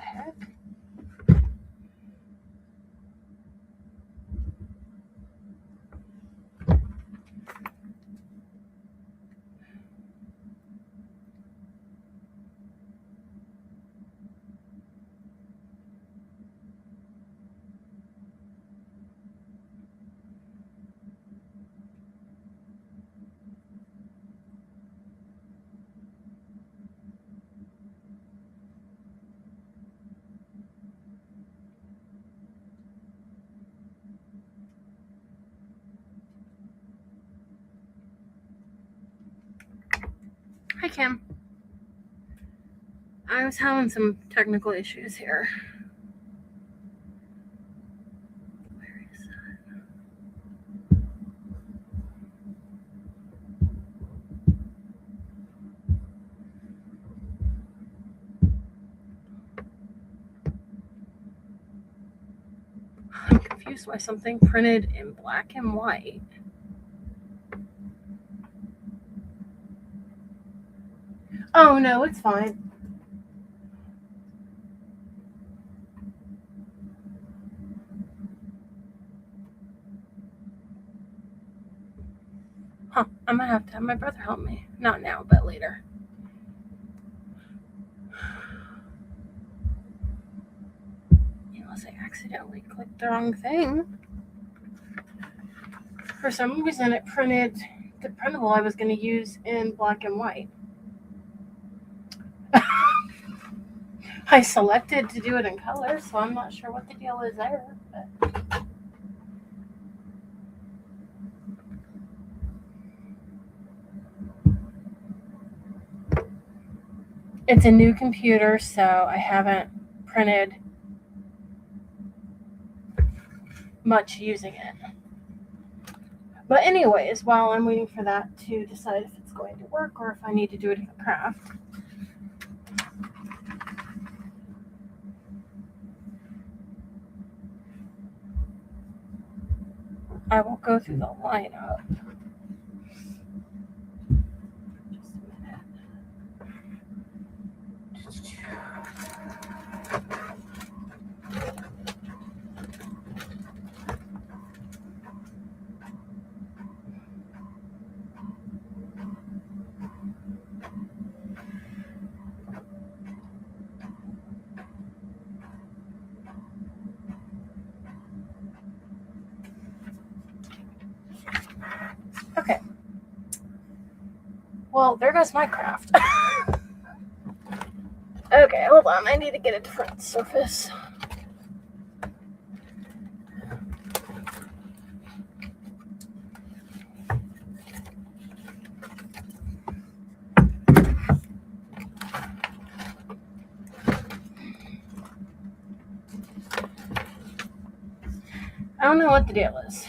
heck? Hi, Kim. I was having some technical issues here. Where is that? I'm confused why something printed in black and white. Oh, no, it's fine. Huh, I'm gonna have to have my brother help me. Not now, but later. Unless I accidentally clicked the wrong thing. For some reason, it printed the printable I was going to use in black and white. I selected to do it in color, so I'm not sure what the deal is there. But it's a new computer, so I haven't printed much using it. But anyways, while I'm waiting for that to decide if it's going to work or if I need to do a different craft, I will go through the lineup. Just a minute. Okay. Well, there goes my craft. Okay, hold on. I need to get a different surface. I don't know what the deal is.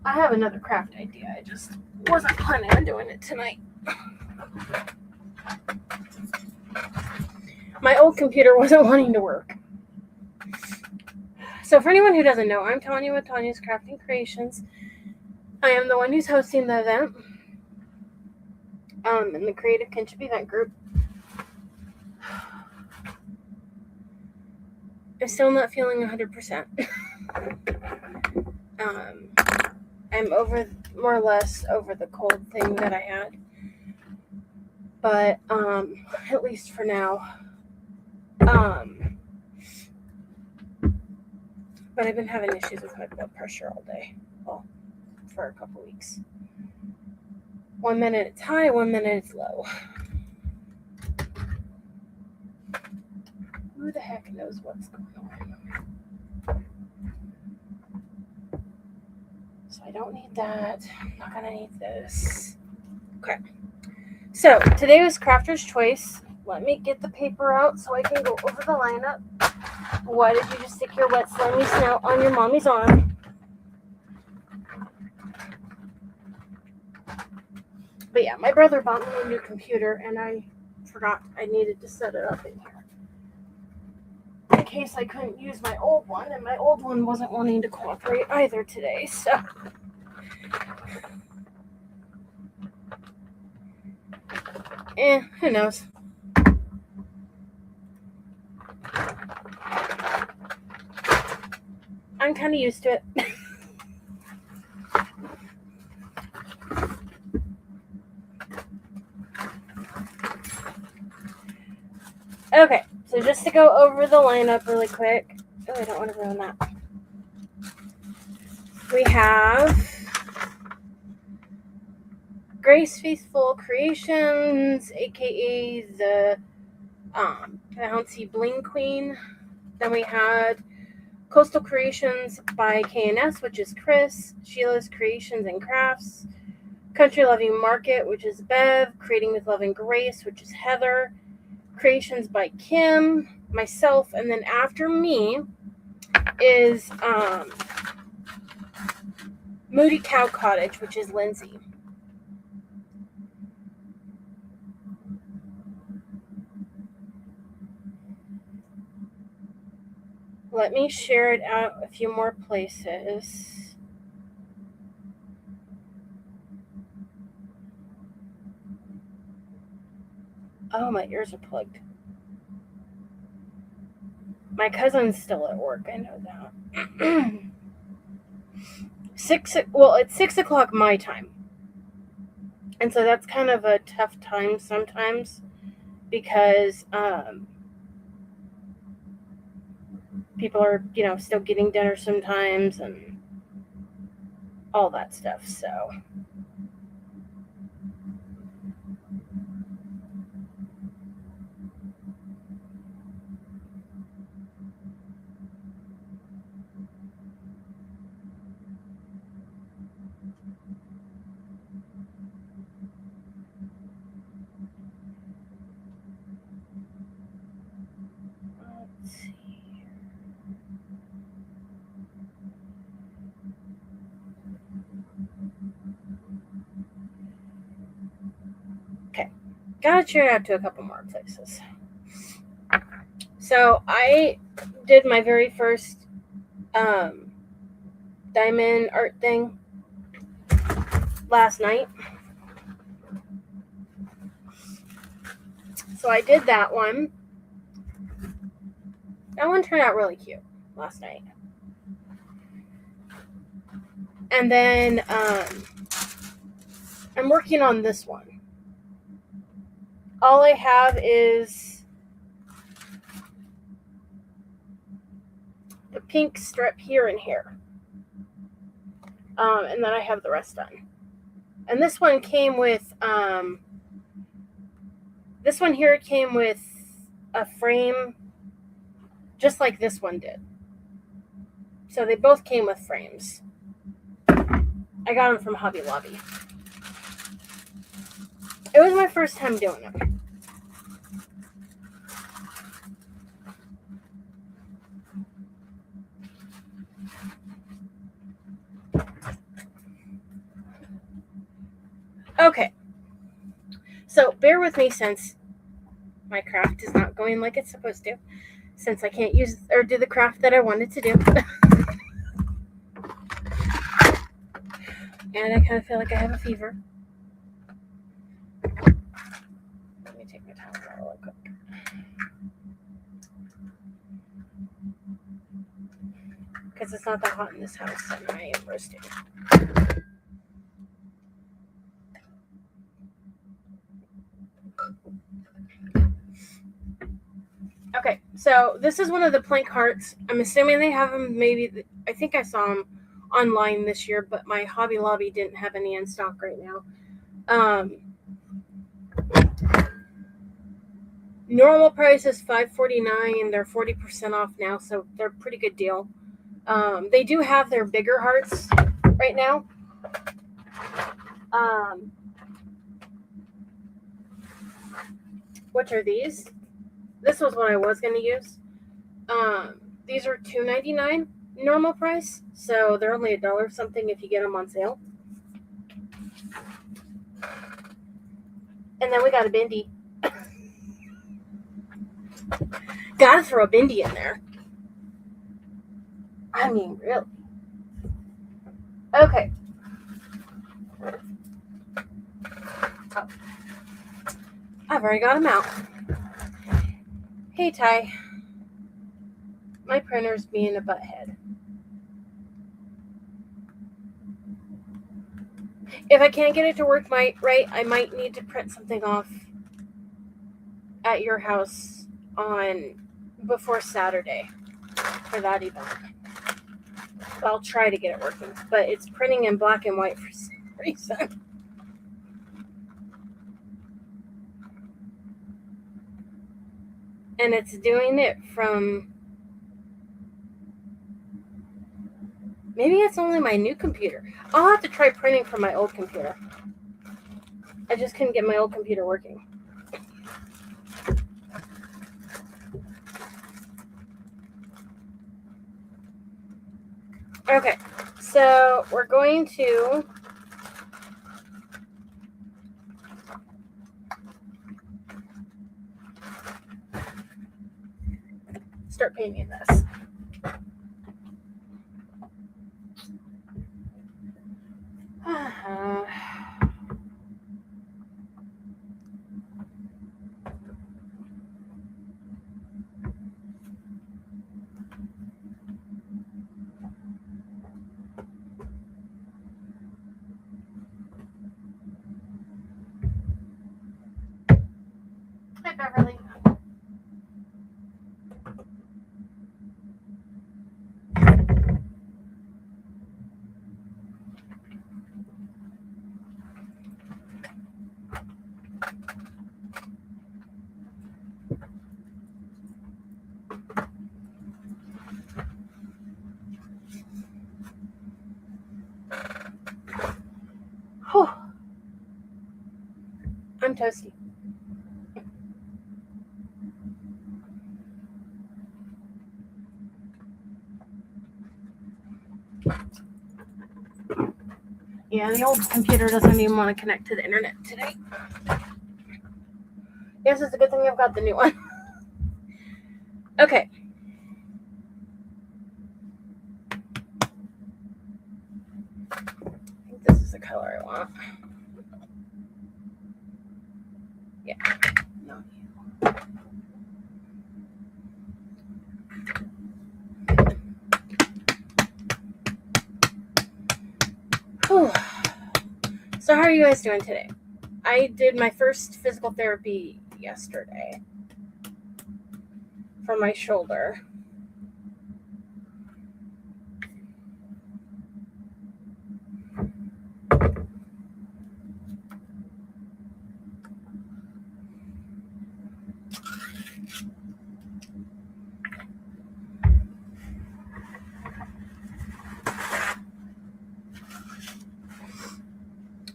I have another craft idea. I just wasn't planning on doing it tonight. My old computer wasn't wanting to work. So for anyone who doesn't know, I'm Tonya with Tonya's Crafting Creations. I am the one who's hosting the event in the Creative Kinship Event Group. I'm still not feeling 100%. I'm more or less over the cold thing that I had. But at least for now. But I've been having issues with my blood pressure all day. Well, for a couple weeks. 1 minute it's high, 1 minute it's low. Who the heck knows what's going on? So I don't need that. I'm not gonna need this. Okay. So today was Crafter's Choice. Let me get the paper out so I can go over the lineup. Why did you just stick your wet slimy snout on your mommy's arm? But yeah, my brother bought me a new computer and I forgot I needed to set it up in here. In case I couldn't use my old one, and my old one wasn't wanting to cooperate either today, so Who knows? I'm kind of used to it. Okay, so just to go over the lineup really quick. Oh, I don't want to ruin that. We have Grace Faithful Creations, aka the Bouncy Bling Queen. Then we had Coastal Creations by K&S, which is Chris, Sheila's Creations and Crafts, Country Loving Market, which is Bev, Creating with Love and Grace, which is Heather, Creations by Kim, myself, and then after me is Moody Cow Cottage, which is Lindsay. Let me share it out a few more places. Oh, my ears are plugged. My cousin's still at work, I know that. It's 6 o'clock my time. And so that's kind of a tough time sometimes because people are, still getting dinner sometimes and all that stuff, so. Let's see. Okay, gotta share it out to a couple more places. So I did my very first diamond art thing last night. So I did that one. That one turned out really cute last night. And then I'm working on this one. All I have is the pink strip here and here. And then I have the rest done. And this one came with, this one here came with a frame just like this one did. So they both came with frames. I got them from Hobby Lobby. It was my first time doing it. Okay. So bear with me since my craft is not going like it's supposed to. Since I can't use or do the craft that I wanted to do. And I kind of feel like I have a fever. Let me take my towel out real quick. Because it's not that hot in this house and I am roasting. Okay, so this is one of the plank hearts. I'm assuming they have them I think I saw them online this year, but my Hobby Lobby didn't have any in stock right now. Normal price is $5.49 and they're 40% off now, so they're a pretty good deal. They do have their bigger hearts right now. Which are these? This was what I was going to use. These are $2.99 normal price, so they're only $1 something if you get them on sale. And then we got a bindi. Gotta throw a bindi in there. I mean, really. Okay. Oh. I've already got them out. Hey, Ty. My printer's being a butthead. If I can't get it to work right, I might need to print something off at your house before Saturday for that event. I'll try to get it working, but it's printing in black and white for some reason. And it's doing it from... Maybe it's only my new computer. I'll have to try printing from my old computer. I just couldn't get my old computer working. Okay, so we're going to start painting this. Hi, Beverly. Whew. I'm toasty. Yeah, the old computer doesn't even want to connect to the internet today. Yes, it's a good thing I've got the new one. Okay. I think this is the color I want. Yeah. No. Whew. So how are you guys doing today? I did my first physical therapy yesterday for my shoulder.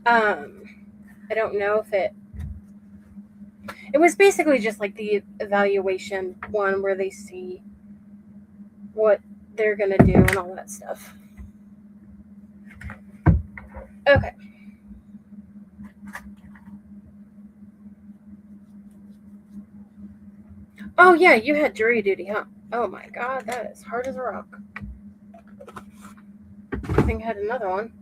I don't know if it was basically just like the evaluation one where they see what they're gonna do and all that stuff. Okay. Oh yeah, you had jury duty, huh? Oh my god, that is hard as a rock. I think I had another one.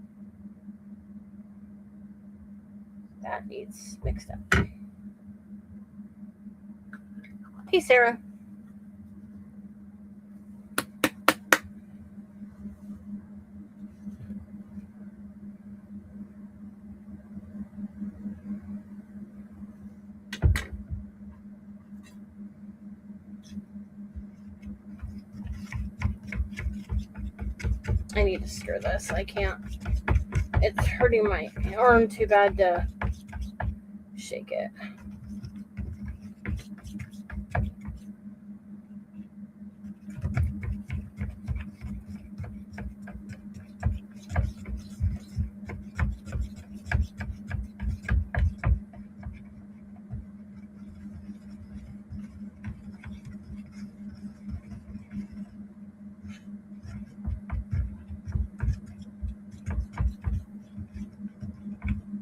That needs mixed up. Hey, Sarah. I need to stir this. I can't. It's hurting my arm too bad to shake it.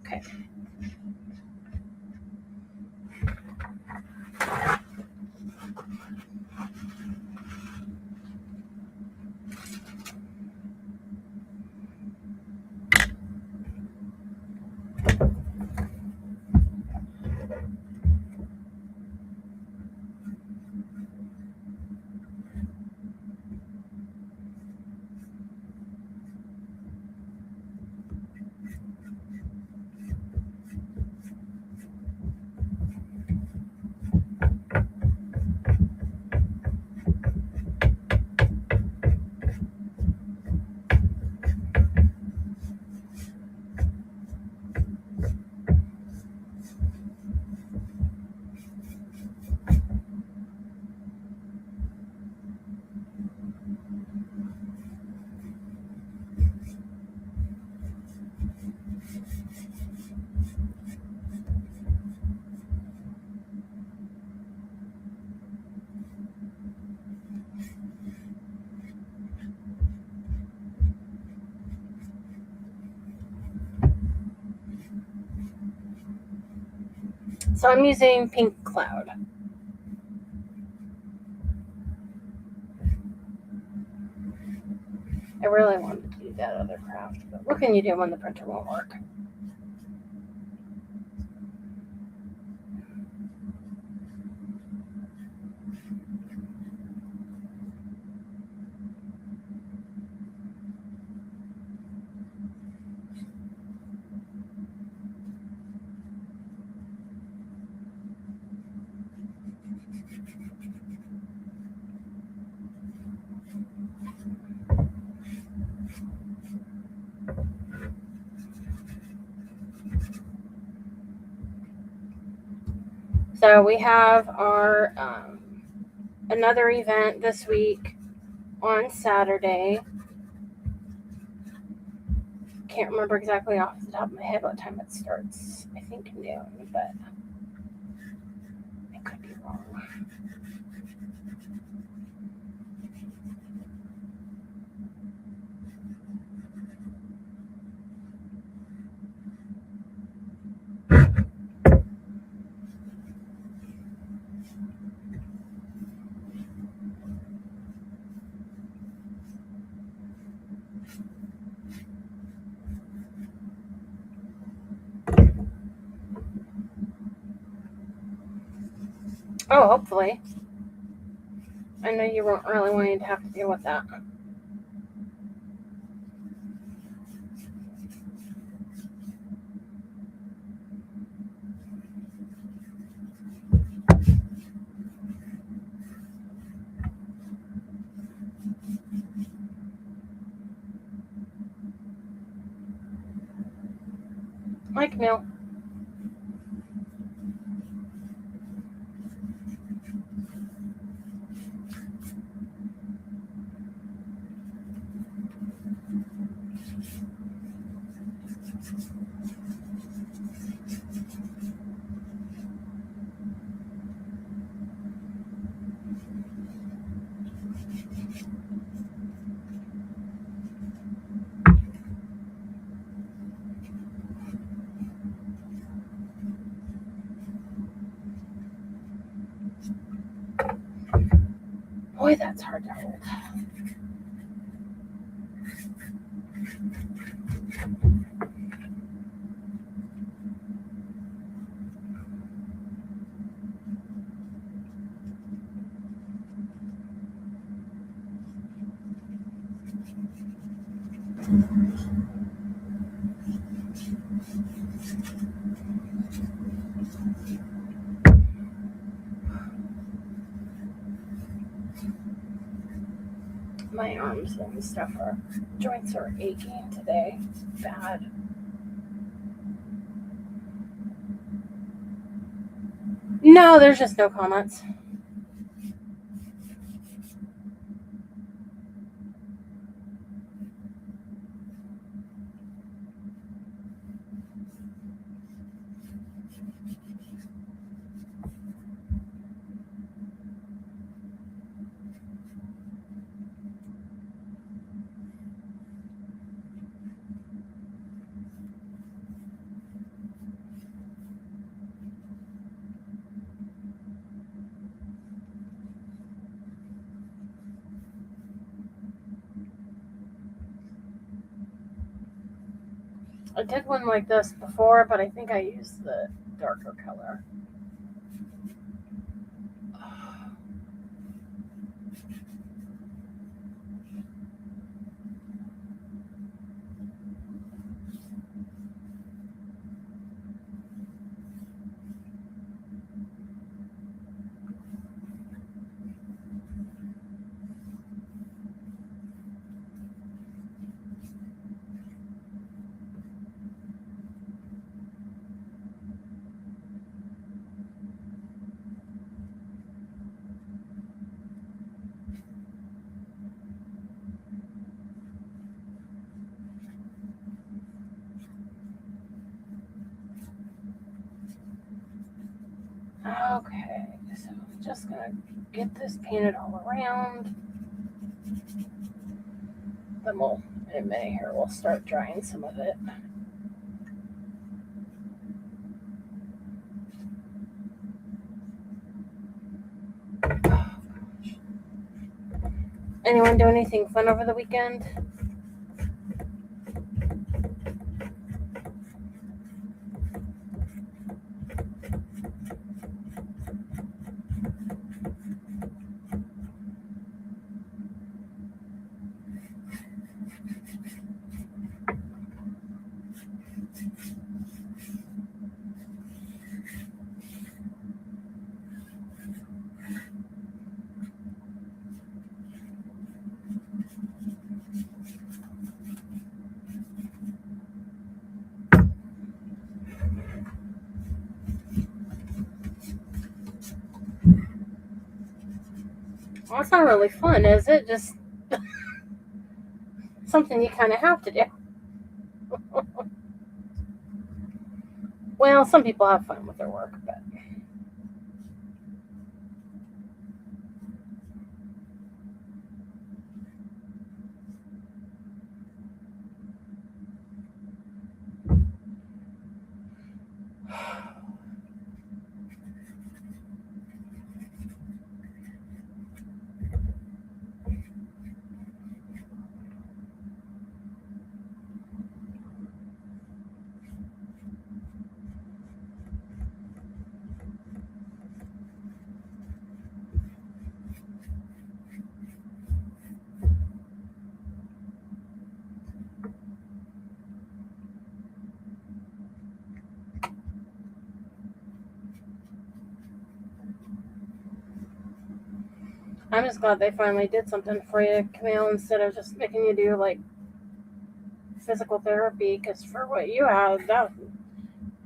Okay. So I'm using Pink Cloud. I really wanted to do that other craft, but what can you do when the printer won't work? So we have our another event this week on Saturday. Can't remember exactly off the top of my head what time it starts. I think noon, but I could be wrong. Oh, hopefully. I know you weren't really wanting to have to deal with that. Hi, Camille. Boy, that's hard to hold. My arms and stuff joints are aching today. Bad. No, there's just no comments. I did one like this before, but I think I used the darker color. Okay, so I'm just gonna get this painted all around. Then we'll, in a minute here, we'll start drying some of it. Anyone do anything fun over the weekend? Well, that's not really fun, is it? Just something you kind of have to do. Well, some people have fun with their work, but I'm just glad they finally did something for you, Camille, instead of just making you do like physical therapy. Because for what you had, that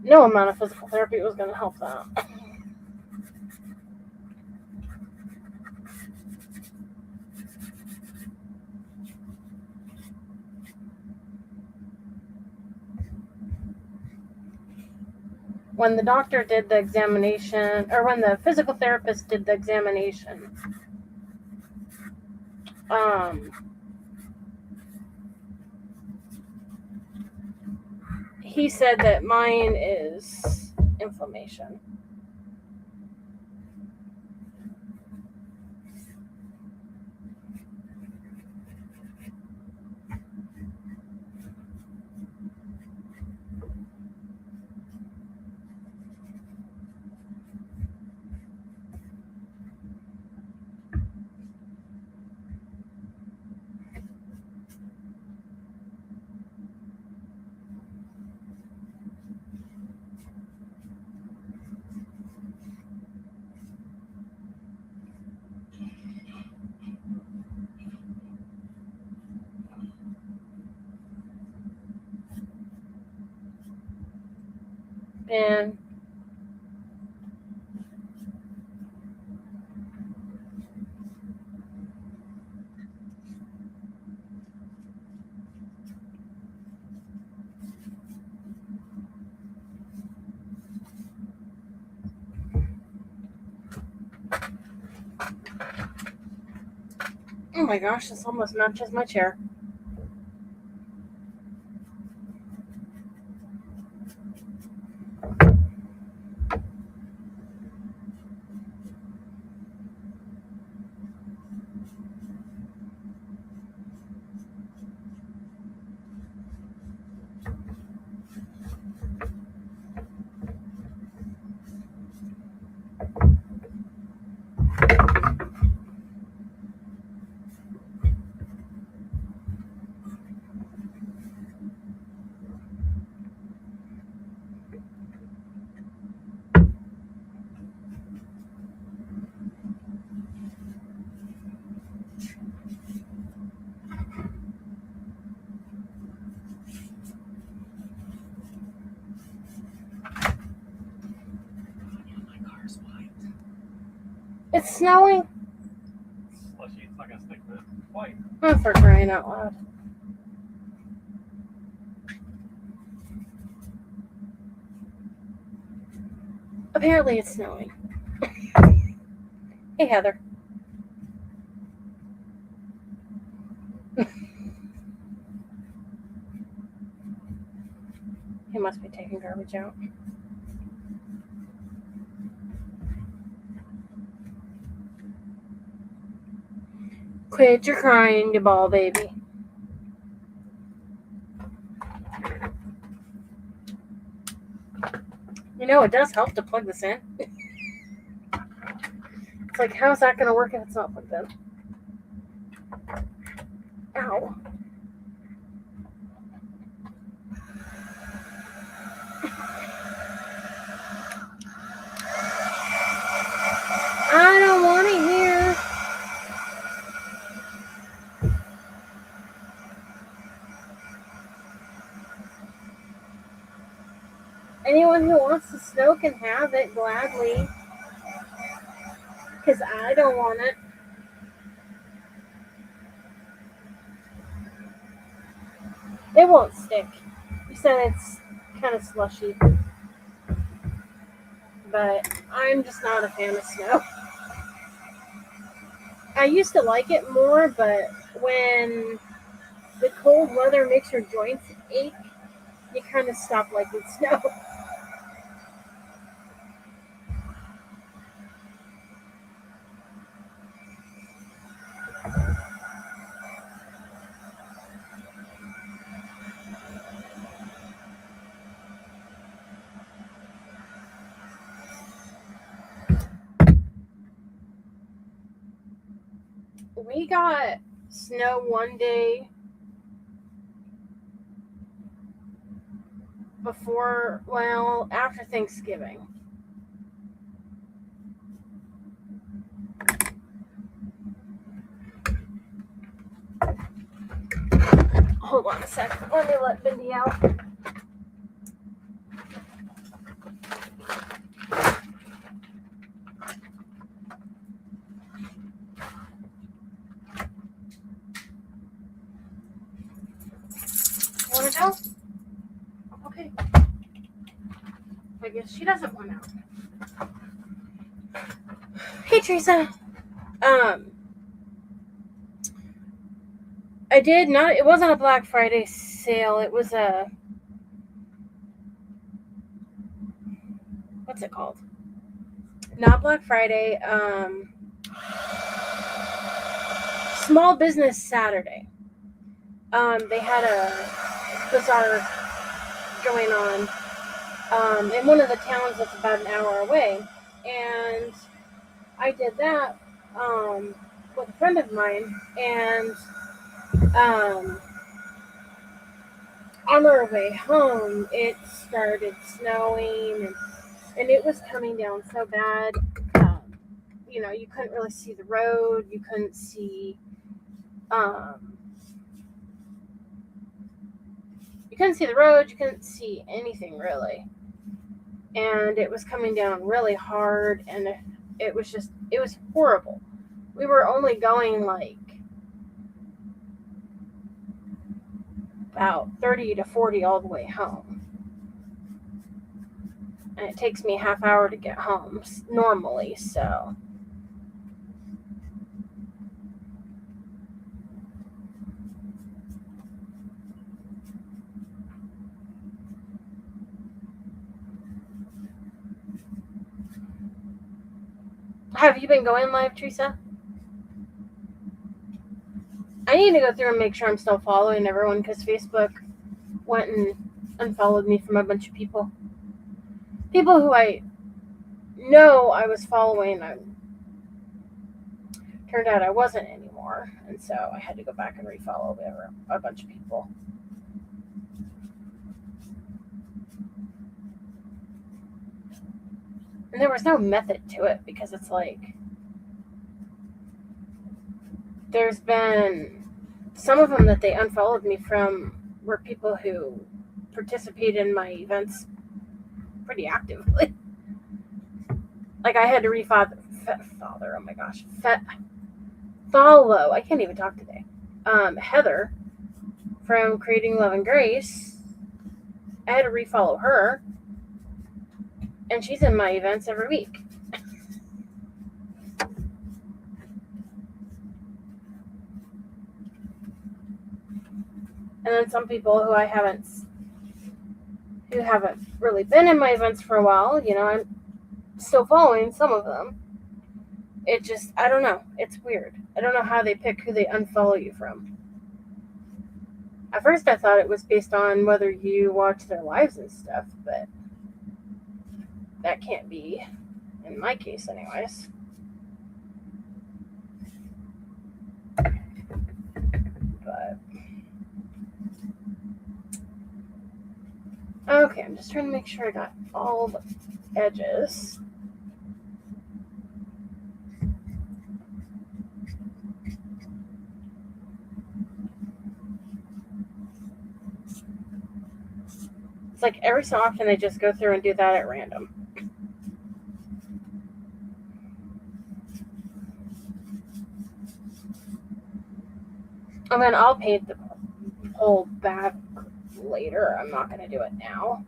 no amount of physical therapy was going to help that. When the doctor did the examination, or when the physical therapist did the examination, he said that mine is inflammation. And oh my gosh, this almost matches my chair. It's snowing. Slushy, it's not gonna stick with it. White. Oh, for crying out loud. Apparently it's snowing. Hey, Heather. He must be taking garbage out. Quit your crying, you ball baby. You know, it does help to plug this in. It's like, how is that going to work if it's not plugged in? Ow. I don't want it here. Anyone who wants the snow can have it gladly. Because I don't want it. It won't stick. You said it's kind of slushy. But I'm just not a fan of snow. I used to like it more, but when the cold weather makes your joints ache, you kind of stop liking snow. We got snow one day after Thanksgiving. Hold on a second. Let me let Bindi out. Want to go? Okay. I guess she doesn't want out. Hey, Teresa. I did not. It wasn't a Black Friday sale. It was a. What's it called? Not Black Friday. Small Business Saturday. They had a bazaar going on in one of the towns that's about an hour away, and I did that with a friend of mine, and on our way home, it started snowing, and it was coming down so bad. You couldn't really see the road. You couldn't see. You couldn't see the road. You couldn't see anything really, and it was coming down really hard, and it was horrible. We were only going like about 30 to 40 all the way home. And it takes me a half hour to get home normally, so. Have you been going live, Teresa? I need to go through and make sure I'm still following everyone because Facebook went and unfollowed me from a bunch of people. People who I know I was following, turned out I wasn't anymore. And so I had to go back and refollow a bunch of people. And there was no method to it because it's like, there's been some of them that they unfollowed me from were people who participate in my events pretty actively. Like I had to follow. I can't even talk today. Heather from Creating Love and Grace. I had to refollow her. And she's in my events every week. And then some people who haven't really been in my events for a while, I'm still following some of them. It just, I don't know. It's weird. I don't know how they pick who they unfollow you from. At first I thought it was based on whether you watch their lives and stuff, but that can't be, in my case anyways. But okay, I'm just trying to make sure I got all the edges. It's like every so often they just go through and do that at random. And then I'll paint the whole back later. I'm not going to do it now.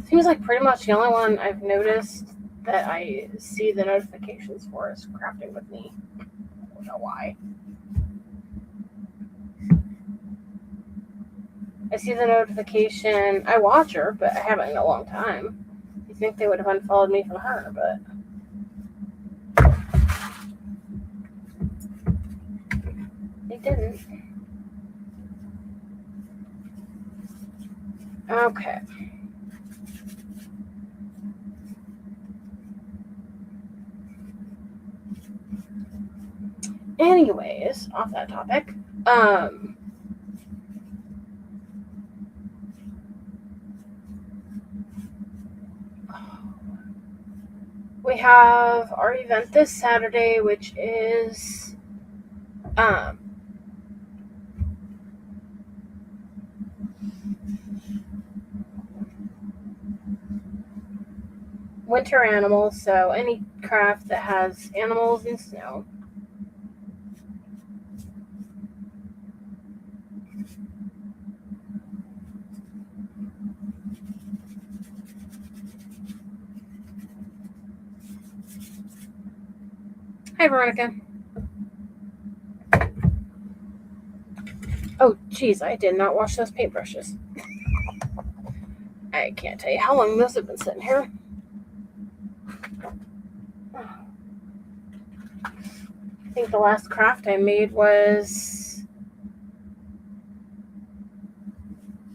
Seems like pretty much the only one I've noticed that I see the notifications for is Crafting With Me. I don't know why. I see the notification. I watch her, but I haven't in a long time. You think they would have unfollowed me from her, but they didn't. Okay. Anyways, off that topic. We have our event this Saturday, which is winter animals, so any craft that has animals and snow. Hi, Veronica. Oh, geez, I did not wash those paintbrushes. I can't tell you how long those have been sitting here. I think the last craft I made was...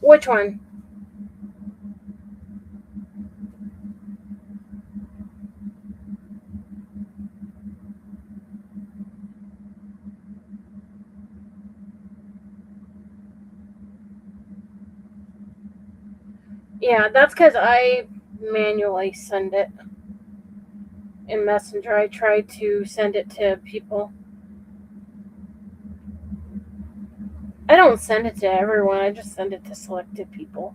Which one? Yeah, that's because I manually send it in Messenger. I try to send it to people. I don't send it to everyone. I just send it to selected people.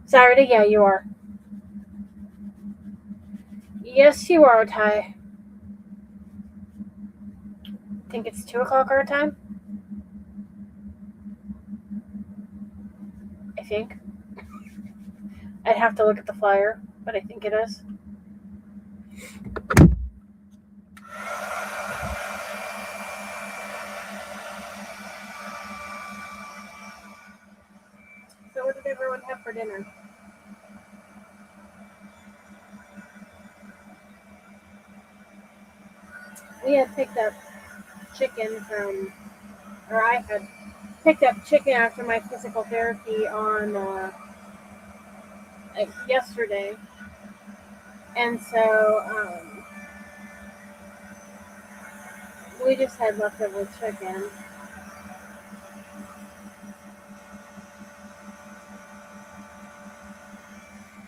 Saturday, yeah, you are. Yes, you are, Ty. Think it's 2 o'clock our time? I think. I'd have to look at the flyer, but I think it is. So what did everyone have for dinner? We had picked up chicken from, or I had picked up chicken after my physical therapy on yesterday. And so we just had leftover chicken.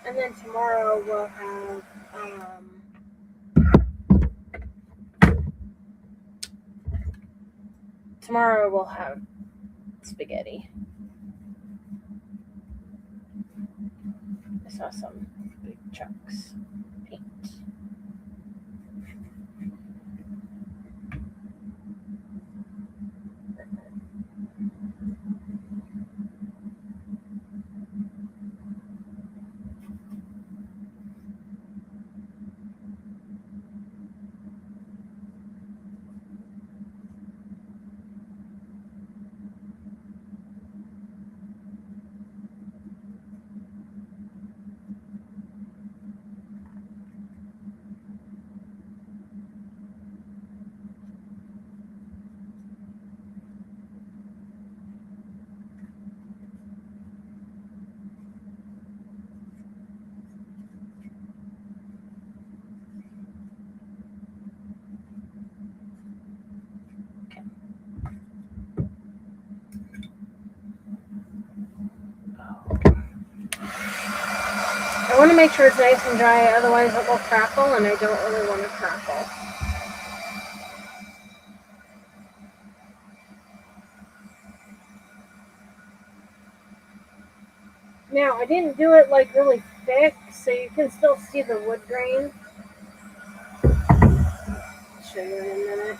And then tomorrow we'll have tomorrow we'll have spaghetti. I saw some big chunks. Paint. I want to make sure it's nice and dry, otherwise it will crackle, and I don't really want to crackle. Now, I didn't do it like really thick, so you can still see the wood grain. I'll show you in a minute.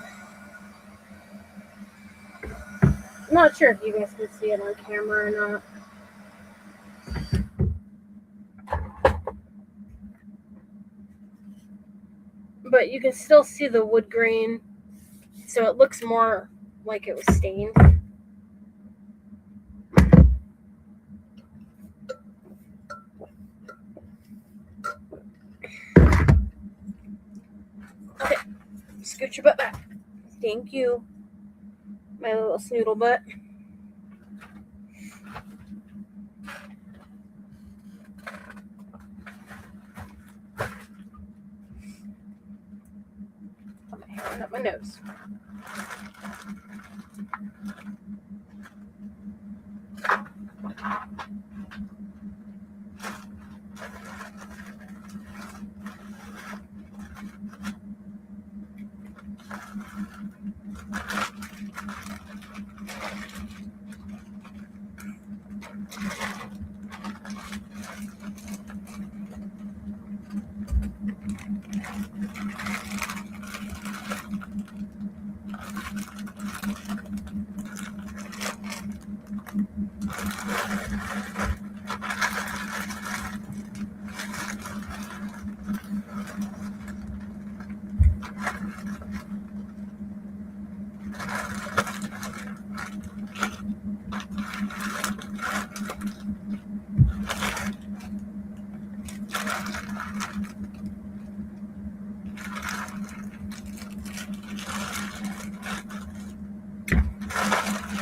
I'm not sure if you guys can see it on camera or not. But you can still see the wood grain, so it looks more like it was stained. Okay, scoot your butt back. Thank you, my little snoodle butt. Put my hand up my nose.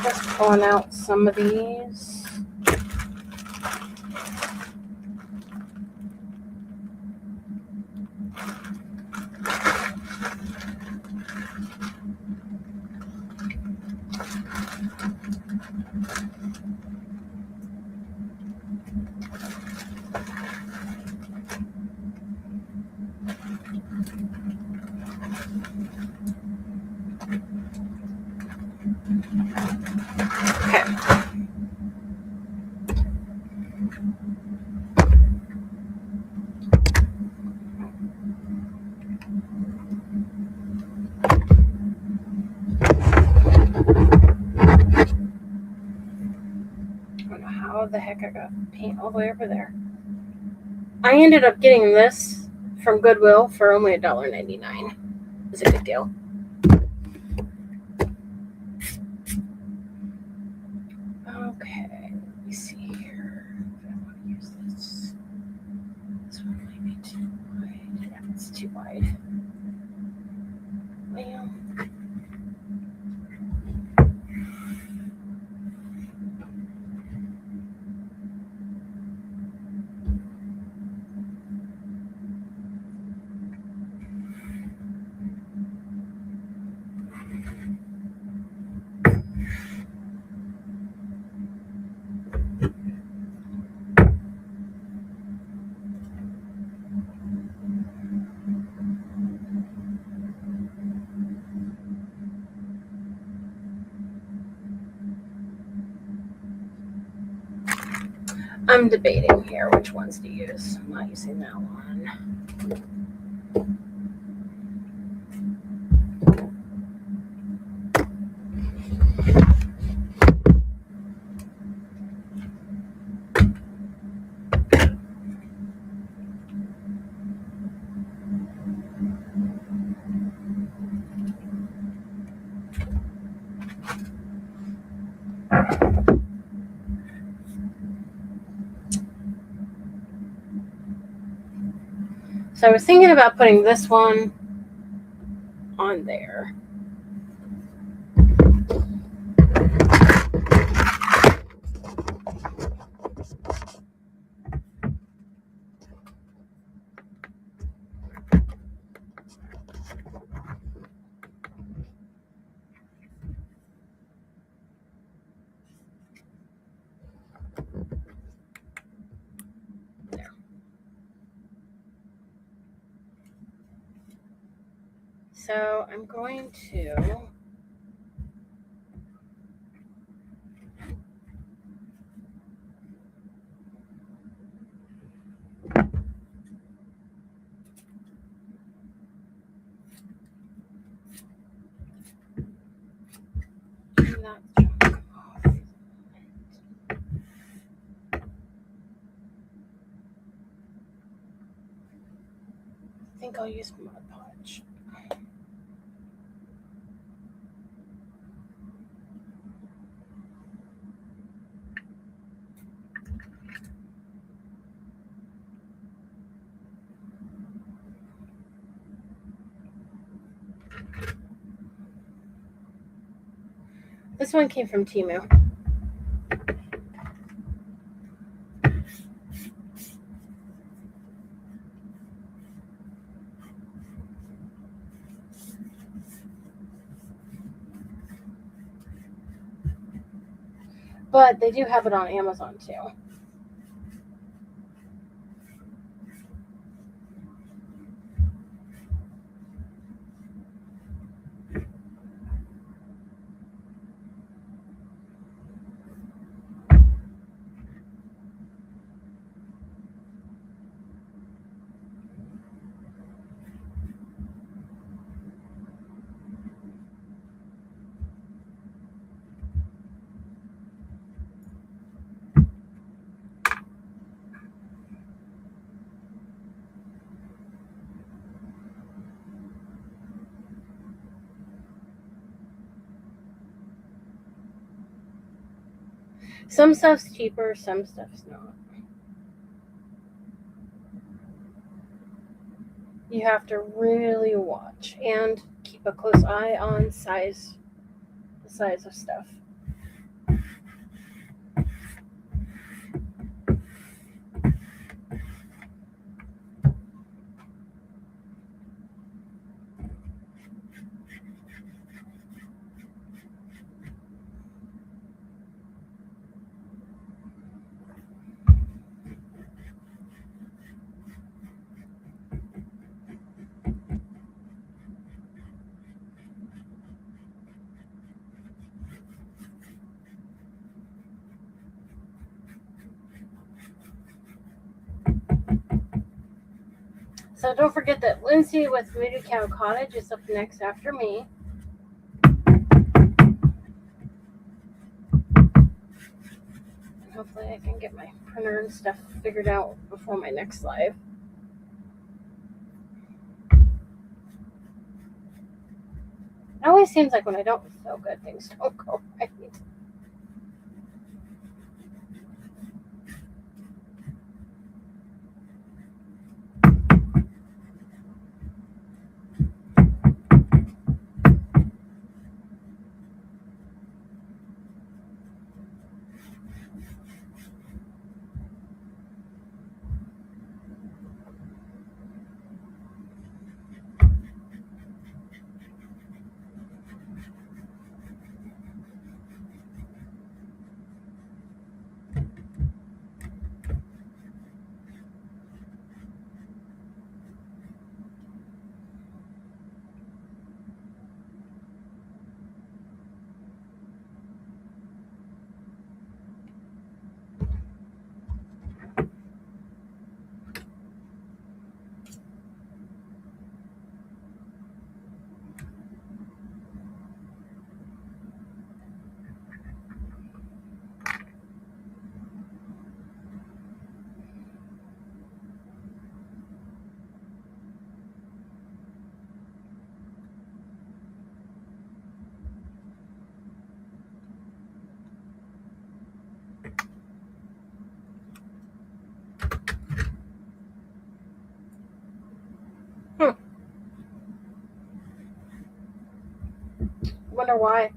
Just pulling out some of these. How the heck I got paint all the way over there. I ended up getting this from Goodwill for only $1.99. It's a good deal. Okay, let me see here. I want to use this. This one might be too wide. Yeah, it's too wide. Well, I'm debating here which ones to use. I'm not using that one. So I was thinking about putting this one on there. There. So I'm going to turn that junk off. I think I'll use Mod Podge. This one came from Temu. But they do have it on Amazon too. Some stuff's cheaper, some stuff's not. You have to really watch and keep a close eye on the size of stuff. So don't forget that Lindsay with Cow Cottage is up next after me. And hopefully I can get my printer and stuff figured out before my next live. It always seems like when I don't feel good, things don't go right. Wonder why.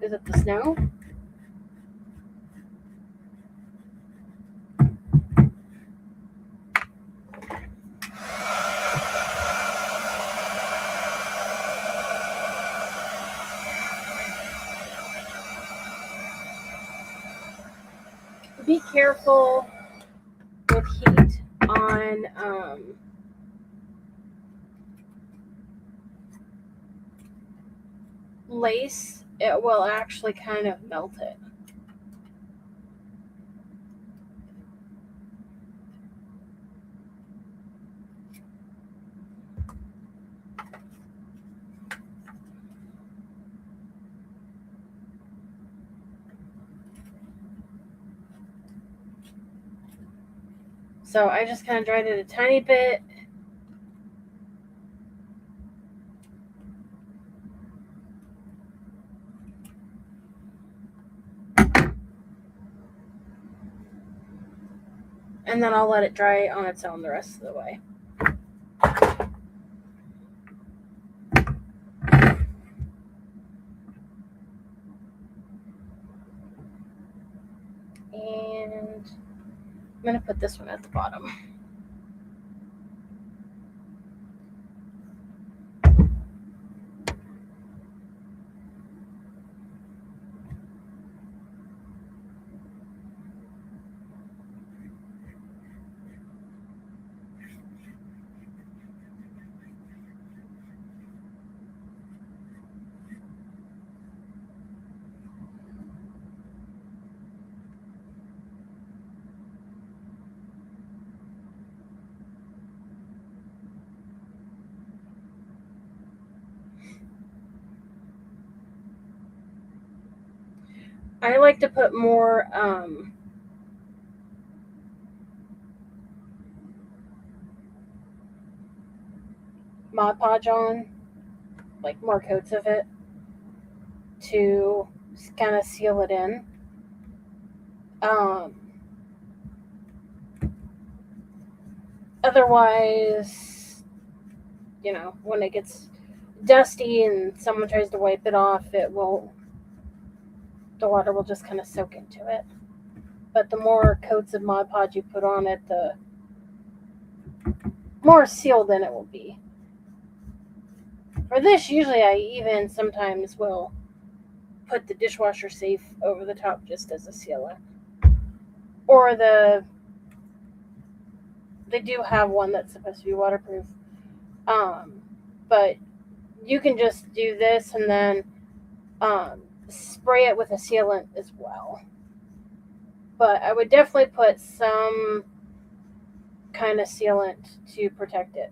Is it the snow? Be careful with heat on lace. It will actually kind of melt it. So I just kind of dried it a tiny bit. And then I'll let it dry on its own the rest of the way. And I'm going to put this one at the bottom. I like to put more Mod Podge on, like more coats of it, to kind of seal it in. Otherwise, you know, when it gets dusty and someone tries to wipe it off, the water will just kind of soak into it. But the more coats of Mod Podge you put on it, the more sealed in it will be. For this, usually I even sometimes will put the dishwasher safe over the top just as a sealant. Or they do have one that's supposed to be waterproof. But you can just do this and then spray it with a sealant as well. But I would definitely put some kind of sealant to protect it.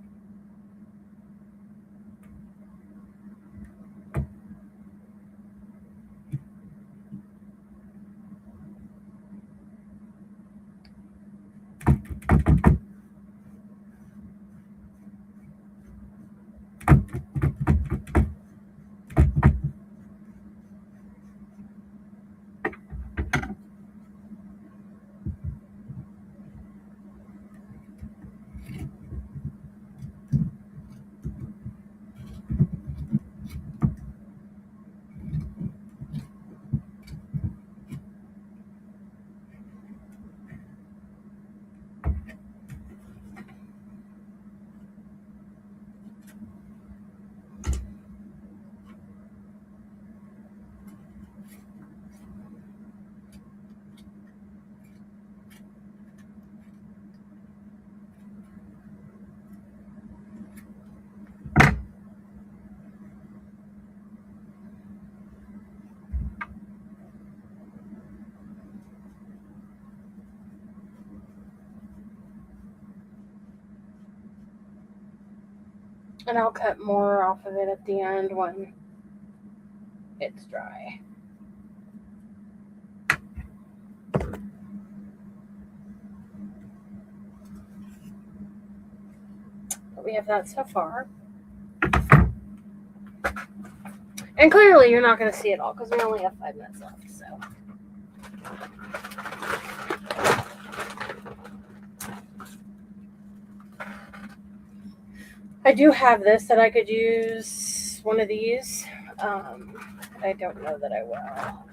And I'll cut more off of it at the end when it's dry. But we have that so far. And clearly you're not going to see it all because we only have 5 minutes left. So I do have this that I could use use one of these. I don't know that I will.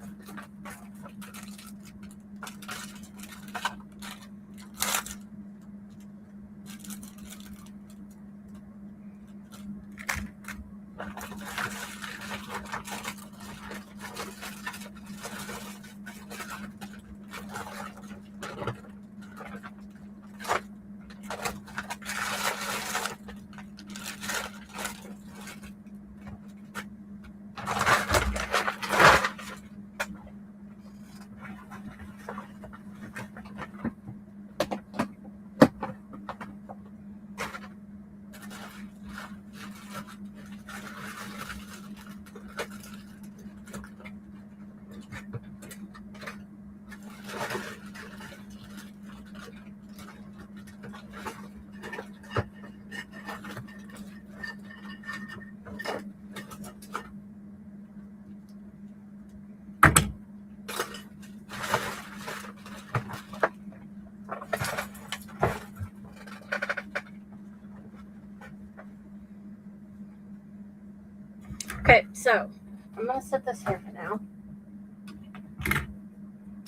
Okay, so I'm going to set this here for now.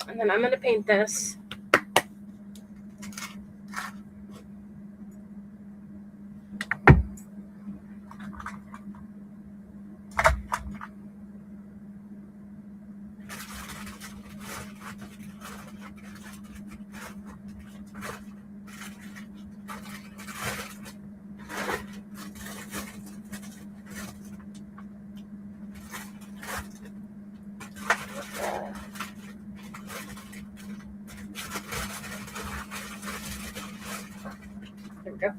And then I'm going to paint this. There we go.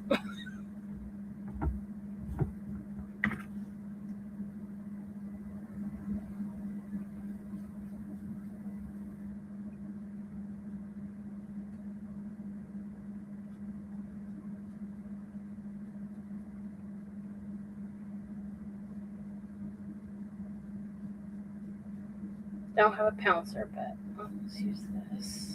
Don't have a pouncer, but let's use this.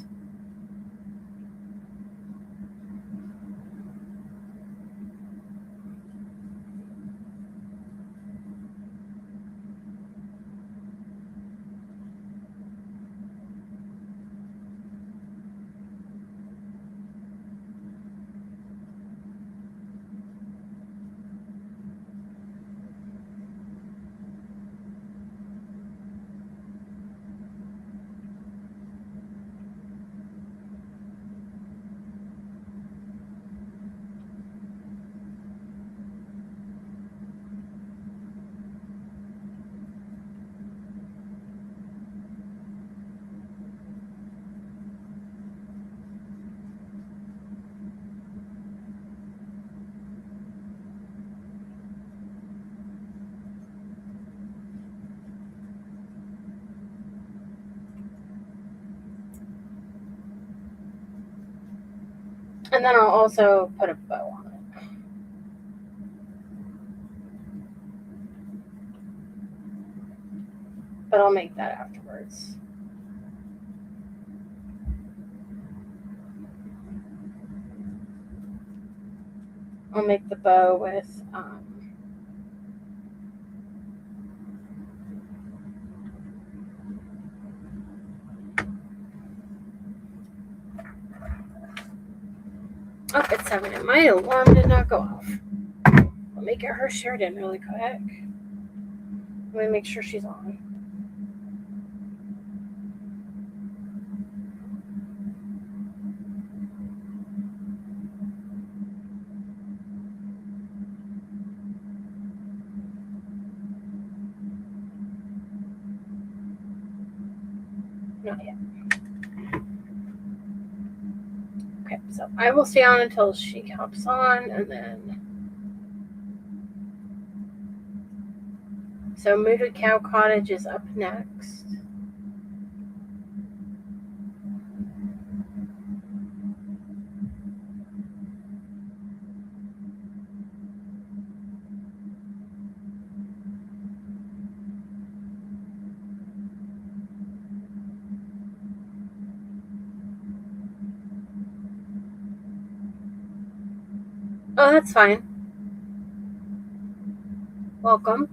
And then I'll also put a bow on it. But I'll make that afterwards. I'll make the bow with oh, it's 7 and my alarm did not go off. Let me get her shirt in really quick. Let me make sure she's on. Not yet. Okay, so I will stay on until she hops on, and then. So Mooted Cow Cottage is up next. Oh, that's fine. Welcome.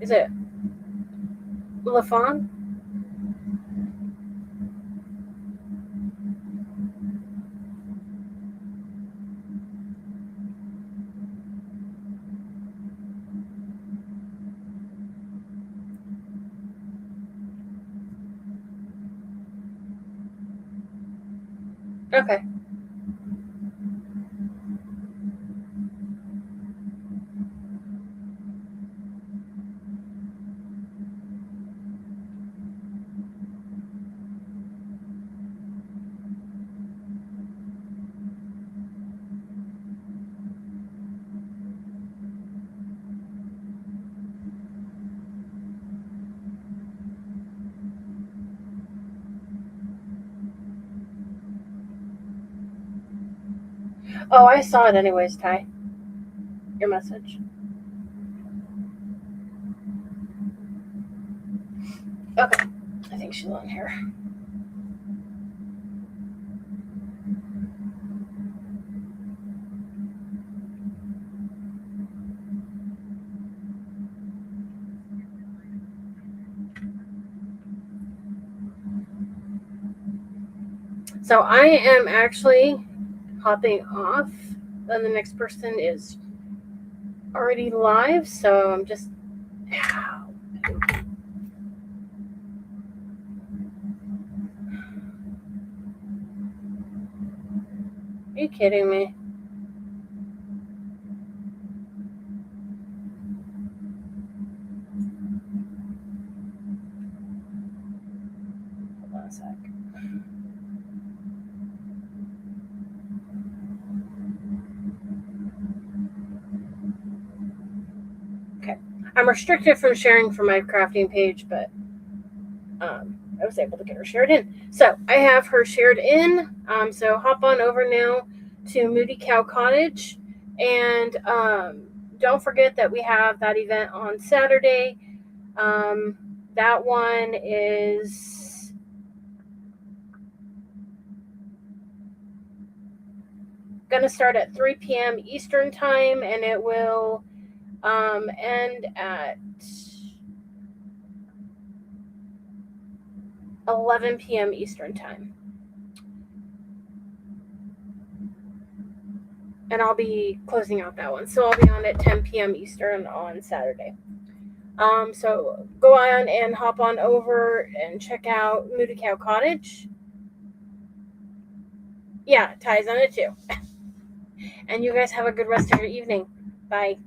Is it LaFawn? Okay. Oh, I saw it anyways, Ty. Your message. Okay. I think she's on here. So I am actually hopping off. Then the next person is already live, so I'm just. Ow. Are you kidding me? Hold on a sec. Okay. I'm restricted from sharing from my crafting page, but I was able to get her shared in. So I have her shared in. So hop on over now to Moody Cow Cottage. And don't forget that we have that event on Saturday. That one is going to start at 3 p.m. Eastern Time, and it will end at 11 p.m. Eastern Time. And I'll be closing out that one. So I'll be on at 10 p.m. Eastern on Saturday. So go on and hop on over and check out Moody Cow Cottage. Yeah, Ty's on it too. And you guys have a good rest of your evening. Bye.